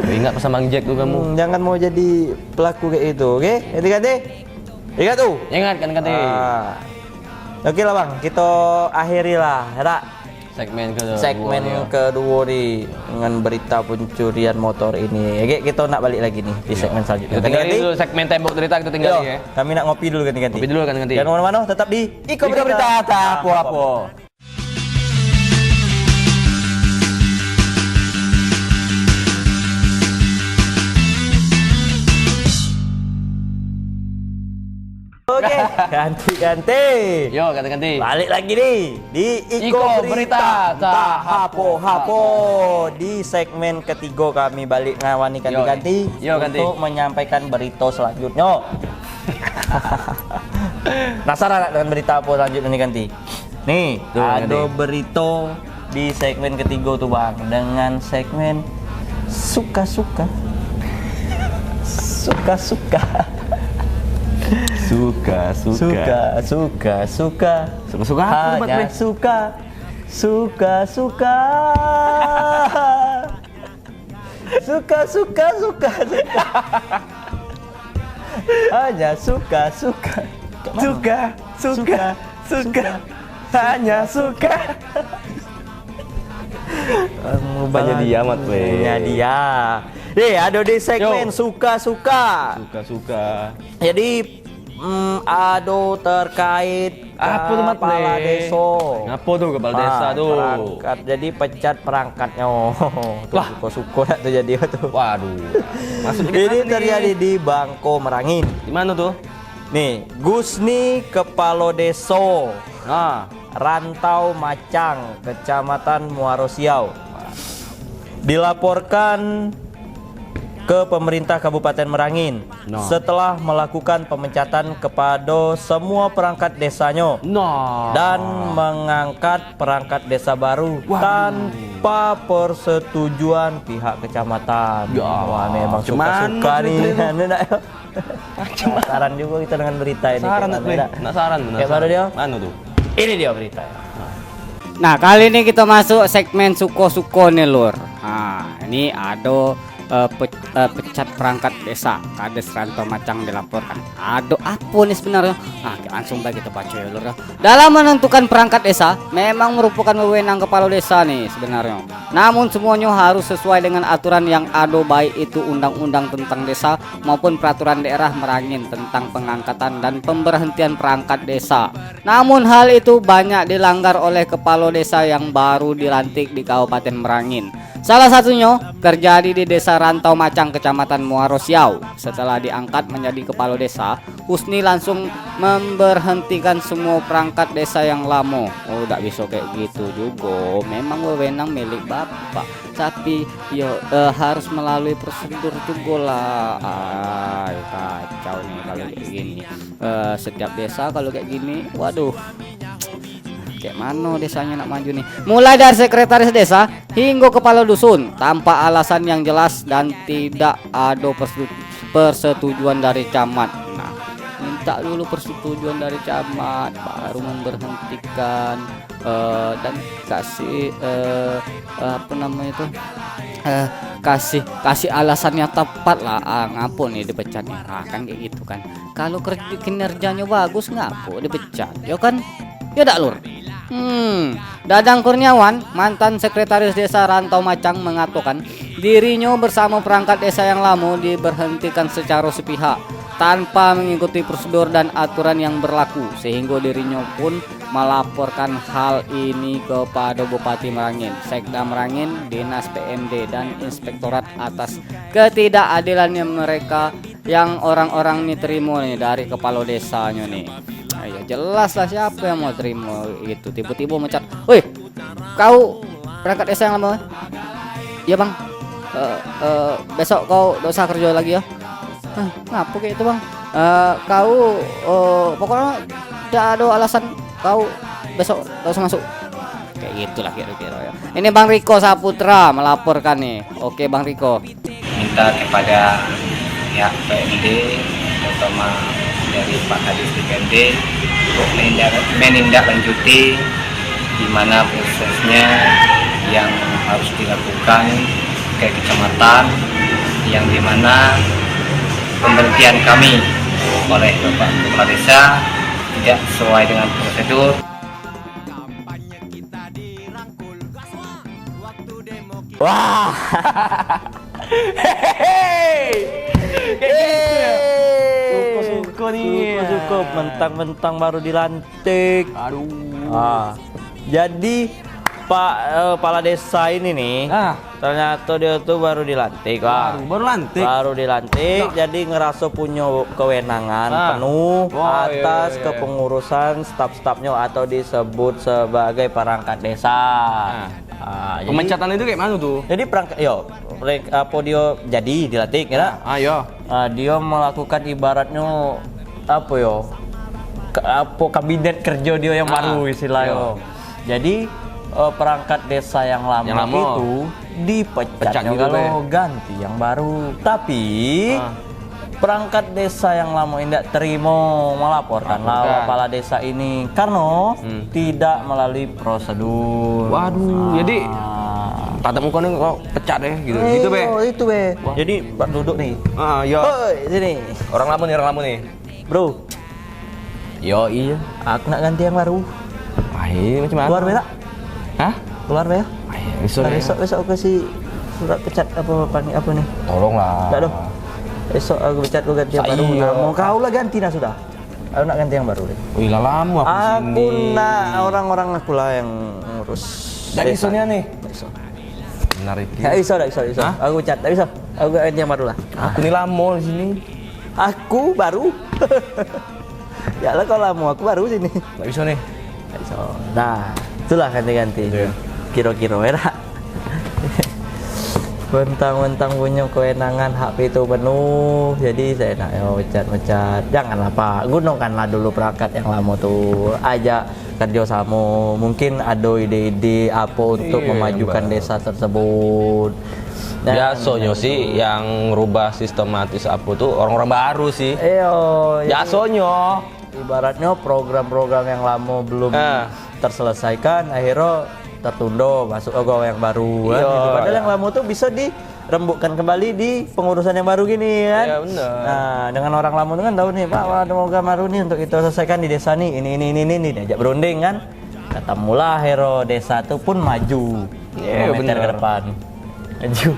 Ingat pesan Bang Jack tuh kamu. Jangan mau jadi pelaku kayak itu, oke? Ganti-ganti. Ingat tuh. Ingat kan ganti. Oke lah Bang, kita akhiri lah, ya. Segmen kedua nih dengan berita pencurian motor ini. Oke, kita nak balik lagi nih di segmen selanjutnya. Kita tinggal dulu segmen tembok cerita kita tinggal ya. Kami nak ngopi dulu ganti-ganti. Ngopi dulu ganti-ganti. Jangan kemana-mana, tetap di Iko Berita Berita. tak apa-apa. Oke, ganti-ganti. Yo, ganti-ganti. Balik lagi nih di Iko Berita tak hapo di segmen ketiga kami balik ngawani ganti-ganti Yo, ganti. untuk menyampaikan berita selanjutnya. Penasaran dengan berita apa selanjutnya nih ganti? Nih, Tuh, ada ganti. berita di segmen ketiga tuh Bang dengan segmen suka-suka. Suka-suka. Suka-suka hanya suka hanya suka hanya suka. Banyak dia amat, weh. Banyak dia. Ada di segmen suka-suka. Jadi ada terkait Apa tuh, Mat, kepala Le? desa. Ngapa tuh kepala desa tuh? Perangkat. Jadi pecat perangkatnya. Wah, suka-suka nak tuh jadi tuh. Waduh. Maksudnya Ini gimana nih? terjadi di Bangko Merangin. Di mana tuh? Nih, Gusni kepala desa Nah, Rantau Macang, Kecamatan Muaro Siau, dilaporkan ke pemerintah Kabupaten Merangin setelah melakukan pemecatan kepada semua perangkat desanya dan mengangkat perangkat desa baru tanpa persetujuan pihak kecamatan. Wah, memang suka-suka nih. Penasaran juga kita dengan berita ini. Penasaran. Kayak mana dia? Mana tuh? Ini dia berita. Nah, kali ini kita masuk segmen suko-suko nih lur. Nah, ini ada pecat perangkat desa Kades Rantau Macang dilaporkan. Ada apa nih sebenarnya? Nah, langsung baik kita baca ya lur. Dalam menentukan perangkat desa memang merupakan wewenang kepala desa nih sebenarnya. Namun semuanya harus sesuai dengan aturan yang ada, baik itu undang-undang tentang desa maupun peraturan daerah Merangin tentang pengangkatan dan pemberhentian perangkat desa. Namun hal itu banyak dilanggar oleh kepala desa yang baru dilantik di Kabupaten Merangin. Salah satunya terjadi di Desa Rantau Macang, Kecamatan Muaro Siau. Setelah diangkat menjadi kepala desa, Husni langsung memberhentikan semua perangkat desa yang lama. Oh, tidak bisa kayak gitu juga. Memang wewenang milik bapak, tapi harus melalui prosedur juga lah. Kacau nih kalau kayak gini. Setiap desa kalau kayak gini, waduh. Kayak mana desanya nak maju nih? Mulai dari sekretaris desa hingga kepala dusun tanpa alasan yang jelas dan tidak ada persetujuan dari camat. Nah, minta dulu persetujuan dari camat baru memberhentikan dan kasih apa namanya itu? Kasih alasan yang tepat lah. Ngapo nih dipecatnya? Kan kayak gitu kan. Kalau kinerjanya bagus ngapo dipecat? Ya kan? Ya dak lur. Dadang Kurniawan, mantan sekretaris desa Rantau Macang, mengatakan dirinya bersama perangkat desa yang lama diberhentikan secara sepihak tanpa mengikuti prosedur dan aturan yang berlaku, sehingga dirinya pun melaporkan hal ini kepada Bupati Merangin, Sekda Merangin, Dinas PMD dan Inspektorat atas ketidakadilannya mereka yang orang-orang ini terima nih dari kepala desanya nih. Ayo jelas lah siapa yang mau terima itu, tiba-tiba mencat, "Woi, kau perangkat desa yang lama?" "Iya bang." Besok kau gak usah kerja lagi ya." "Ngapa kayak itu bang?" Kau pokoknya tidak ada alasan, kau besok gak usah masuk." Kayak gitulah kira-kira ya. Ini Bang Riko Saputra melaporkan nih. Oke Bang Riko. Minta kepada pihak PMD, terutama dari Pak Kadis PMD, untuk menindaklanjuti di mana prosesnya yang harus dilakukan ke kecamatan, yang dimana pemberhentian kami oleh Bapak Kepala Desa tidak sesuai dengan prosedur. Wah. Suka nih. Suka mentang-mentang baru dilantik. Aduh. Jadi Pak Kepala Desa ini nih, ternyata dia tuh baru dilantik. Baru dilantik, jadi ngerasa punya kewenangan penuh atas kepengurusan staf-stafnya atau disebut sebagai perangkat desa. Pemecatan itu kayak mana tuh? Jadi perangkat, apa dia jadi dilantik ya? Dia melakukan ibaratnya apa kabinet kerja dia yang baru istilahnya. Jadi perangkat desa yang lama itu dipecat kalau ganti yang baru. Tapi perangkat desa yang lama tidak terima melaporkan kepala desa ini karena tidak melalui prosedur. Waduh, jadi tatap muka nih kok pecat deh gitu. Gitu be. Itu be. Jadi Pak duduk nih. Yo. Sini. Orang lama nih. Bro. Yo iya. Aku nak ganti yang baru. Macam mana? Keluar berak. Hah? Keluar ya? Besok aku kasih surat pecat apa nih? Tolonglah. Enggak dong. Besok aku pecat, aku ganti yang baru. Mau kau lah ganti nah sudah. Aku nak ganti yang baru deh. Wih lama aku nak orang-orang aku lah yang ngurus. Dari isonya nih. Benar itu. Enggak bisa. Aku pecat, tak bisa. Aku ganti yang baru lah. Aku nih lama di sini. Aku baru. Ya lah kalau lama aku baru sini. Enggak bisa nih. Enggak bisa. Nah, itulah ganti-ganti. Kira-kira merah. Mentang-mentang punya kewenangan HP itu penuh, jadi saya nak mecat. Janganlah Pak, gunakanlah dulu perangkat yang lama tuh, ajak kerja sama. Mungkin ada ide-ide apa untuk memajukan desa tersebut. Biasanya sih yang rubah sistematis apa tuh orang-orang baru sih. Biasanya. Ibaratnya program-program yang lama belum terselesaikan, akhirnya tertunda masuk ke yang baru kan gitu. Padahal yang lama tuh bisa dirembukkan kembali di pengurusan yang baru gini kan. Iya benar. Nah, dengan orang lama tuh kan tahu nih, Pak, ada program baru nih untuk kita selesaikan di desa nih. Ini diajak berunding kan. Ketemulah hero desa tuh pun maju. Iya meter ke depan. Maju.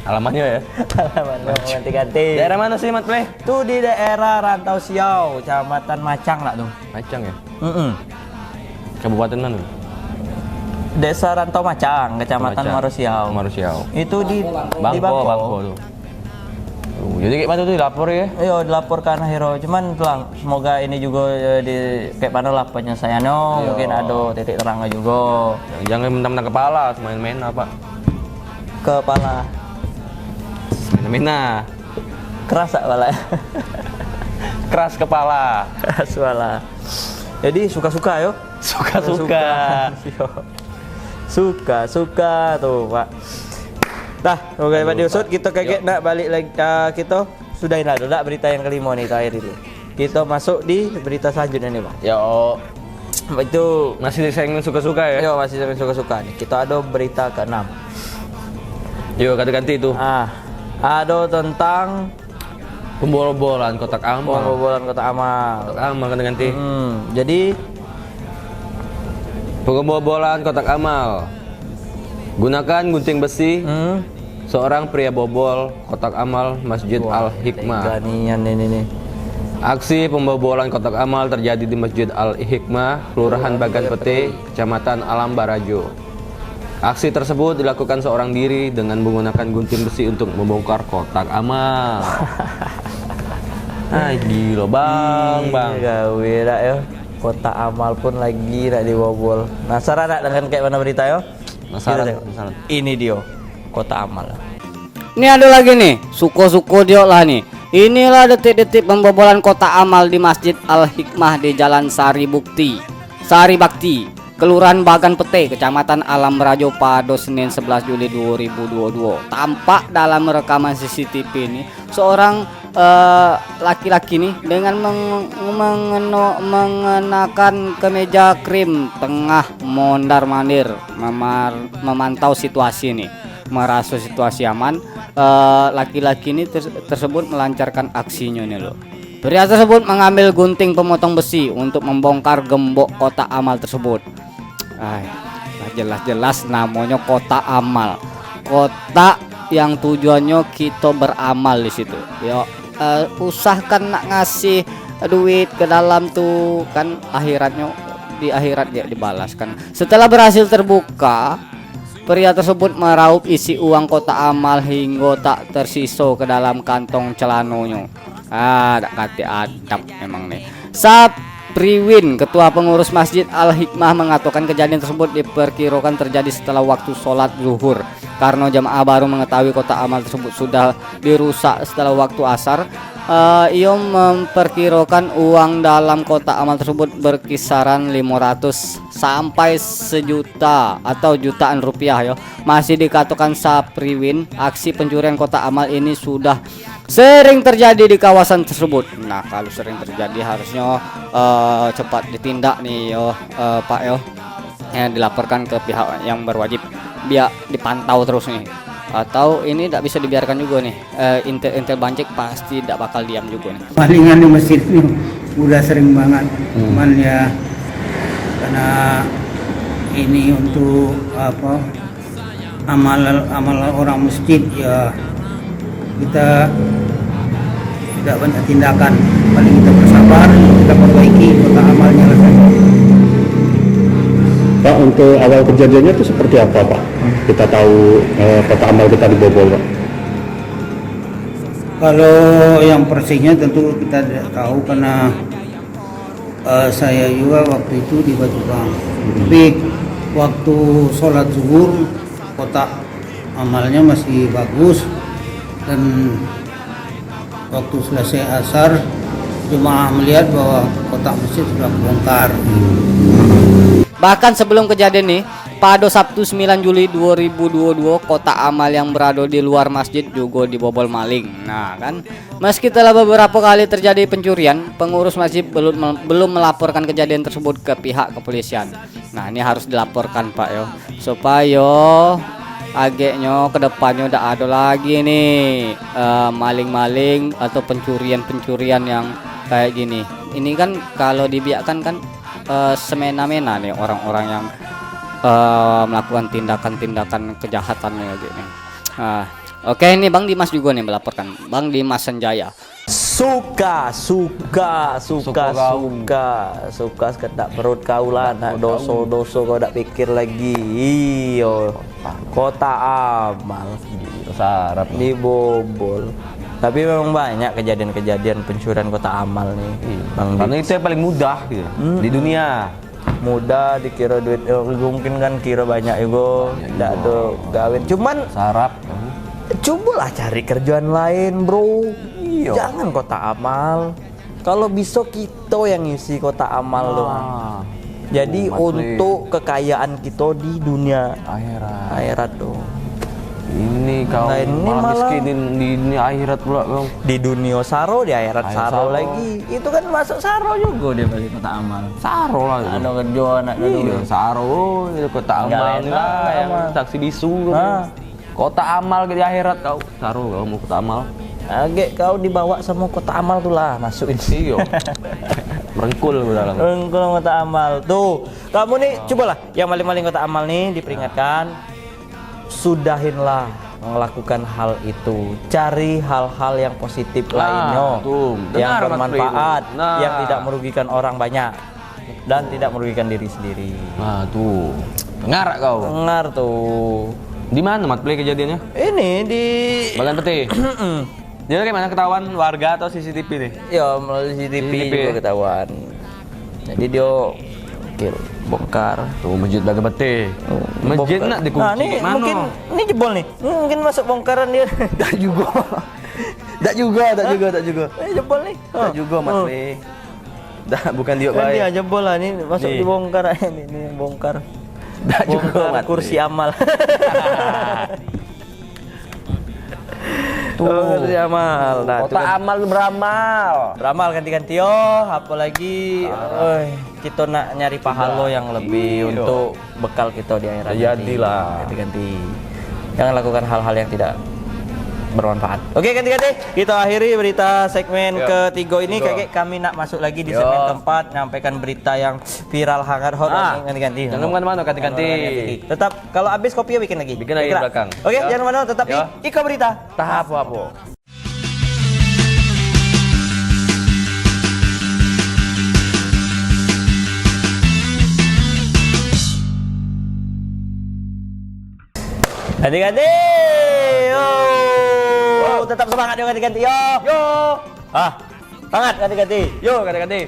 Alamannya ya. Alamannya ganti-ganti. Daerah mana sih Mat Pleh? Tuh di daerah Rantau Siau, Kecamatan Macang lah tuh. Macang ya? Kabupaten mana? Desa Rantau Macang, Kecamatan Marusiau. Itu di Bangko tuh. Jadi kayak mana tuh dilapor ya? Iya, dilaporkan hero. Cuman tulang, semoga ini juga di kayak mana lah penyelesaiannya. Mungkin ada titik terangnya juga. Jangan mentang-mentang kepala, main-main apa? Kepala. Main-main. Keras kepala. Keras kepala. Keras kepala. Jadi suka-suka yo. Suka tuh Pak. Nah, oke Pak diusut kita kayak nak balik lagi kita sudahin lah dulu berita yang kelima nih terakhir itu. Kita masuk di berita selanjutnya nih Pak. Yo. Itu masih segmen suka-suka ya? Yo, masih segmen suka-suka nih. Kita ada berita ke-6. Yo, ganti-ganti itu. Ada tentang pembobolan kotak amal. Kotak amal ganti-ganti. Jadi pembobolan kotak amal. Gunakan gunting besi seorang pria bobol kotak amal Masjid Al-Hikmah. Ganian ini nih. Aksi pembobolan kotak amal terjadi di Masjid Al-Hikmah, Kelurahan Bagan Pete, Kecamatan Alam Barajo. Aksi tersebut dilakukan seorang diri dengan menggunakan gunting besi untuk membongkar kotak amal. Gila bang. Gawe dak yo. Kotak amal pun lagi nak dibobol. Penasaran nak dengan kayak mana berita yo? Penasaran. Ini dia kotak amal. Ini ada lagi nih, suko-suko dia lah nih. Inilah detik-detik pembobolan kotak amal di Masjid Al-Hikmah di Jalan Sari Bakti, Kelurahan Bagan Pete, Kecamatan Alam Barajo pada Senin 11 Juli 2022. Tampak dalam rekaman CCTV ini seorang laki-laki nih dengan mengenakan kemeja krim tengah mondar-mandir memantau situasi nih, merasa situasi aman. Laki-laki ini tersebut melancarkan aksinya nih loh. Pria tersebut mengambil gunting pemotong besi untuk membongkar gembok kotak amal tersebut. Jelas-jelas namanya kotak amal, kotak yang tujuannya kita beramal di situ. Yo, usahakan nak ngasih duit ke dalam tuh kan akhiratnya, di akhirat dia dibalaskan. Setelah berhasil terbuka, pria tersebut meraup isi uang kotak amal hingga tak tersisa ke dalam kantong celananya. Tak kati adab memang nih. Sapriwin, ketua pengurus Masjid Al-Hikmah, mengatakan kejadian tersebut diperkirakan terjadi setelah waktu sholat zuhur karena jamaah baru mengetahui kotak amal tersebut sudah dirusak setelah waktu asar. Ia memperkirakan uang dalam kotak amal tersebut berkisaran 500 sampai 1 juta atau jutaan rupiah ya. Masih dikatakan Sapriwin, aksi pencurian kotak amal ini sudah sering terjadi di kawasan tersebut. Nah, kalau sering terjadi harusnya cepat ditindak nih yo, Pak yo. Dilaporkan ke pihak yang berwajib biar dipantau terus nih. Atau ini tidak bisa dibiarkan juga nih, intel bancek pasti tidak bakal diam juga nih. Palingan di masjid ini udah sering banget, cuman ya karena ini untuk apa amal orang masjid ya kita tidak banyak tindakan, paling kita bersabar, kita perbaiki kota amalnya lah. Pak, untuk awal kejadiannya itu seperti apa Pak? Kita tahu kotak amal kita dibobol Pak. Kalau yang persisnya tentu kita tidak tahu karena saya juga waktu itu di Batu Bang. Tapi waktu sholat zuhur kotak amalnya masih bagus, dan waktu selesai asar jemaah melihat bahwa kotak masjid sudah bongkar. Bahkan sebelum kejadian nih, pada Sabtu 9 Juli 2022, kotak amal yang berada di luar masjid juga dibobol maling. Nah kan, meski telah beberapa kali terjadi pencurian, pengurus masjid belum melaporkan kejadian tersebut ke pihak kepolisian. Nah, ini harus dilaporkan Pak yo, supaya agaknya kedepannya udah ada lagi nih maling-maling atau pencurian yang kayak gini. Ini kan kalau dibiarkan kan semena-mena nih orang-orang yang melakukan tindakan-tindakan kejahatan kayak gini. Oke, ini Bang Dimas juga nih melaporkan. Bang Dimas Sanjaya. Suka sekedap perut kau lah, nak doso kau tak pikir lagi. Iyo, kota amal Sarap dibobol. Tapi memang banyak kejadian-kejadian pencurian kota amal nih, Bang. Karena itu yang paling mudah gitu di dunia. Mudah dikira duit, mungkin kan kira banyak juga, tidak ada gawin. Cuman Sarap. cobalah cari kerjaan lain, bro. Jangan kota amal. Kalau bisa kita yang ngisi kota amal doang. Jadi untuk kekayaan kita di dunia akhirat dong. Ini kau Nah, ini malah malah miskinin di dunia akhirat pula kau. Di dunia saro, di akhirat saro Saro. lagi. Itu kan masuk saro juga dia balik kota amal. Saro lah itu. Ada kerja anak Iya, Saro, itu kota Nggak amal enak, lah, yang amal. saksi bisu. Kota amal ke di akhirat kau. Saro kau mau kota amal. Agak kau dibawa sama kota amal tuh lah, masukin Iyo. Merengkul ke dalam. Engkau kota amal tuh. Kamu nih cobalah yang maling-maling kota amal nih diperingatkan. Sudahinlah melakukan hal itu. Cari hal-hal yang positif lainnya, tuh, yang benar, Mas bermanfaat, Pri. Nah. yang tidak merugikan orang banyak dan tidak merugikan diri sendiri. Nah, tuh. Dengar kau. Dengar tuh. Di mana Mat Play kejadiannya? Ini di Bagan Peti. Dia kayak mana ketahuan warga atau CCTV nih? ya melalui CCTV CCTV. juga ketahuan. Jadi dia kill, bongkar. Tuh masjid Bagan Peti. Masjid Bongkar. nak dikunci. Nah, ini Mana? mungkin ini jebol nih. Mungkin masuk bongkaran dia. Tak juga. Tak juga. Ini jebol nih. Tak juga Mat Play. Dah bukan dia Kan dia baik. jebol lah nih masuk Nih. dibongkar ini bongkar. Tak juga Bongkar Mat kursi Play. amal. Tuh. Kursi amal. Nah, Kota amal beramal. beramal ganti-ganti apalagi kita nak nyari pahala yang lebih untuk bekal kita di akhirat. Jadilah. Ganti-ganti. Jangan lakukan hal-hal yang tidak bermanfaat. Oke, ganti-ganti. Kita akhiri berita segmen ketiga ini. Kayak kami nak masuk lagi di segmen keempat, nyampaikan berita yang viral hangat hot. Ganti-ganti. Jangan kemana-mana ganti-ganti. Tetap kalau habis kopi bikin lagi. Bikin lagi di Kira? belakang. Oke, jangan kemana-mana. Tetap di Ika Berita. Tahap apa? Ganti-ganti. Yo. Tetap semangat yo ganti-ganti. Yo. Semangat ganti-ganti. Yo, ganti-ganti.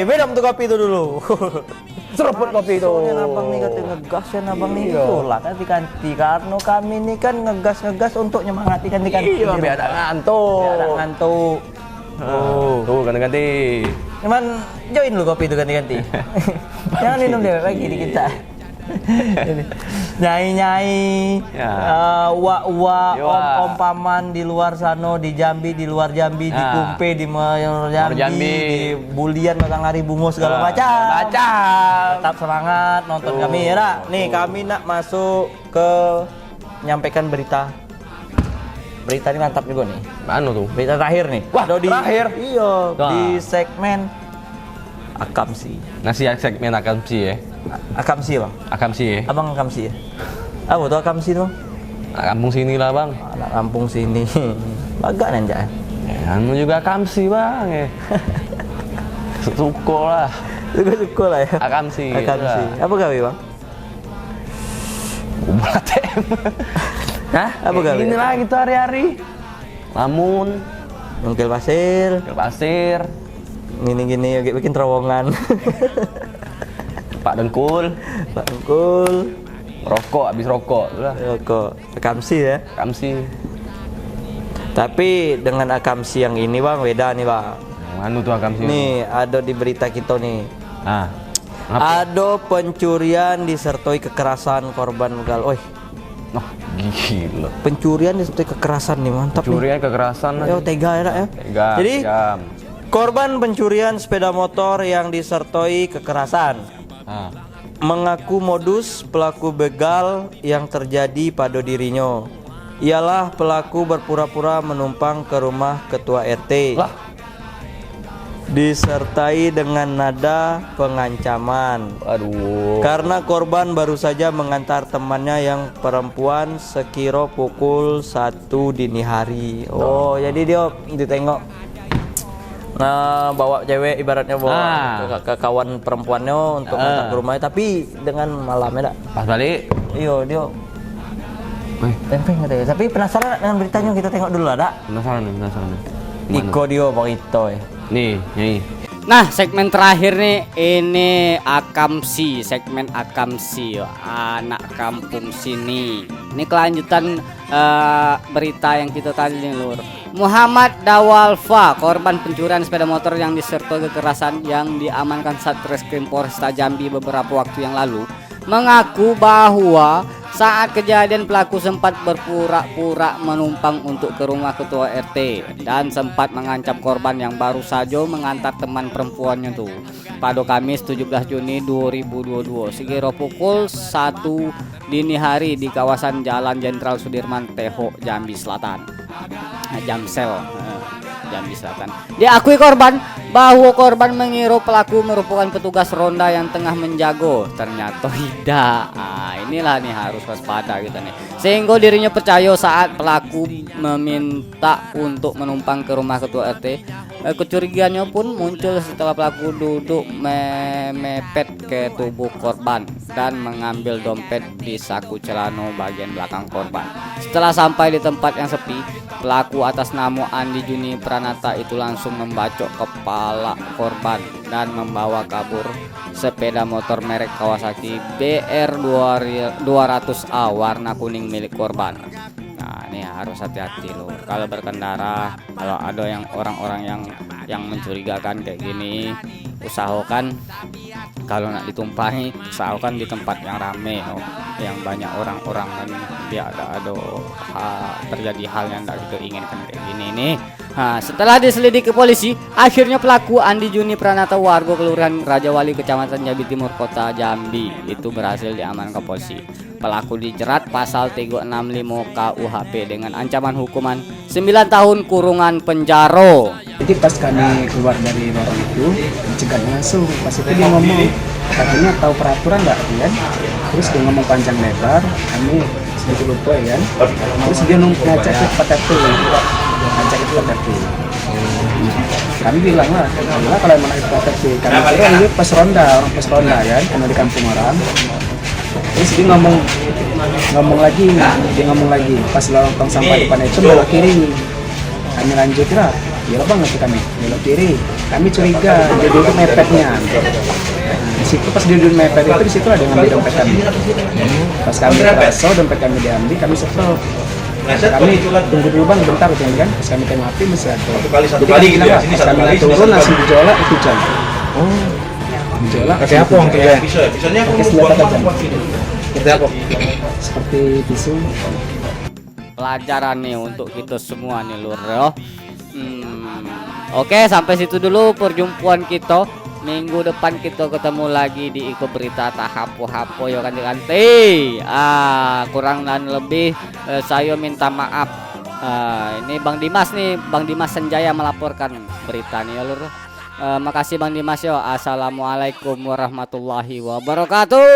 Minum tuh kopi itu dulu. Seruput kopi itu. Soalnya abang nih katanya ngegas ya abang nih. Itulah ganti-ganti karena kami nih kan ngegas untuk nyemangati ganti-ganti. Iya, biar ada ngantuk. Biar ada ngantuk. Tuh, ganti-ganti. Cuman join lu kopi itu ganti-ganti. Jangan minum deh lagi di kita. Nyai-nyai, uak-uak, om-om paman di luar sana, di Jambi, di luar Jambi, di Kumpe, di Jambi, di Bulian, Matahari Bungo segala macam. Tetap semangat nonton kami ya. Nih kami nak masuk ke menyampaikan berita. Berita ini mantap juga nih. Mana tuh? Berita terakhir nih. Wah, terakhir? Iya, Wah. di segmen Akamsi. Nasi segmen Akamsi ya. Akamsi bang. Akamsi ya. Abang Akamsi ya? Apa tuh Akamsi tuh? Kampung sini lah bang. Anak kampung sini. Bagak nanti. Anu juga Akamsi bang ya. Suko lah. Suka lah ya. Akamsi. Akamsi. Apa gawe bang? Kumpul ATM. Hah? Apa gawe? Ini lah gitu hari-hari. Lamun. Nungkil pasir. Ke pasir. Gini-gini bikin terowongan. Pak Dengkul. Pak Engkul. Rokok, habis rokok. Udah. Kok Akamsi ya? Akamsi. Tapi dengan Akamsi yang ini bang, beda nih bang. Anu tuh Akamsi. Nih ada di berita kita nih. Ah. Ada pencurian disertai kekerasan korban begal. Oi, Noh, gila. pencurian disertai kekerasan nih, mantap nih. Curian kekerasan. Yo, tega ya, Nak, ya. Tega. Jadi Jam. korban pencurian sepeda motor yang disertai kekerasan Ah. mengaku modus pelaku begal yang terjadi pada dirinya ialah pelaku berpura-pura menumpang ke rumah ketua RT. Lah. Disertai dengan nada pengancaman. Aduh. Karena korban baru saja mengantar temannya yang perempuan sekira pukul 1 dini hari. Oh, jadi dia ditengok bawa cewek ibaratnya bawa ke kawan perempuannya untuk ngantar ke rumahnya, tapi dengan malamnya dak. Pas balik. Iya, dia tempeng katanya. Tapi penasaran dengan beritanya, kita tengok dulu lah dak. Penasaran nih. Iko dia Barito ya. Nih, Nyai. Nah, segmen terakhir nih ini Akamsi, segmen Akamsi, anak kampung sini. Ini kelanjutan berita yang kita tadi nih, Lur. Muhammad Dawalfa, korban pencurian sepeda motor yang disertai kekerasan yang diamankan Satreskrim Polresta Jambi beberapa waktu yang lalu, mengaku bahwa saat kejadian pelaku sempat berpura-pura menumpang untuk ke rumah ketua RT dan sempat mengancam korban yang baru saja mengantar teman perempuannya tuh pada Kamis 17 Juni 2022 sekira pukul 1 dini hari di kawasan Jalan Jenderal Sudirman Teho, Jambi Selatan. Jamsel, Jambi Selatan. Diakui korban bahwa korban mengira pelaku merupakan petugas ronda yang tengah menjago. Ternyata tidak. Nah, inilah nih harus waspada kita nih. Sehingga dirinya percaya saat pelaku meminta untuk menumpang ke rumah ketua RT. Kecurigaannya pun muncul setelah pelaku duduk mepet ke tubuh korban dan mengambil dompet di saku celana bagian belakang korban. Setelah sampai di tempat yang sepi, pelaku atas nama Andi Juni Pranata itu langsung membacok kepala korban dan membawa kabur sepeda motor merek Kawasaki BR 200A warna kuning milik korban. Nah, ini harus hati-hati loh kalau berkendara. Kalau ada yang orang-orang yang mencurigakan kayak gini, usahakan kalau nak ditumpangi, usahakan di tempat yang rame, yang banyak orang-orang, kan biar ada terjadi hal yang tidak kita inginkan kayak gini nih. Nah, setelah diselidiki polisi, akhirnya pelaku Andi Juni Pranata warga Kelurahan Raja Wali Kecamatan Jambi Timur Kota Jambi itu berhasil diamankan polisi. Pelaku dijerat pasal 365 KUHP dengan ancaman hukuman 9 tahun kurungan penjara. Jadi pas kami keluar dari lorong itu, dicegat langsung. Pas itu dia ngomong, katanya tahu peraturan nggak, kan? Terus dia ngomong panjang lebar, kami sedikit lupa ya kan. Terus dia ngajak ke tempat RT, ngajak ke tempat RT. Kami bilang lah, kalau emang itu tempat RT, kami kira ini pas ronda, orang pas ronda kan, karena di kampung orang. Terus dia ngomong lagi, pas lorong sampai depan itu belok kiri. Kami lanjut lah, ya bang nanti kami belok kiri. Kami curiga dia duduk mepetnya. Di situ pas dia duduk mepet itu di situ ada yang ngambil dompet kami. Pas kami terasa dompet kami diambil, kami stop. Kami tunggu dulu bang, bentar kan. Pas kami tengok HP masih ada. Jadi kami bilang lah, pas kami turun langsung dijolak itu jam. Oh, dijolak. Pakai apa yang kerja? Pakai senjata tajam. Seperti pisau. Pelajaran nih untuk kita semua nih lur yo. Oke, sampai situ dulu perjumpaan kita. Minggu depan kita ketemu lagi di Iko Berita tahap-hapo yo kanti-kanti. Kurang dan lebih saya minta maaf. Ini Bang Dimas nih, Bang Dimas Senjaya melaporkan berita nih ya lur. Makasih Bang Dimas yo. Assalamualaikum warahmatullahi wabarakatuh.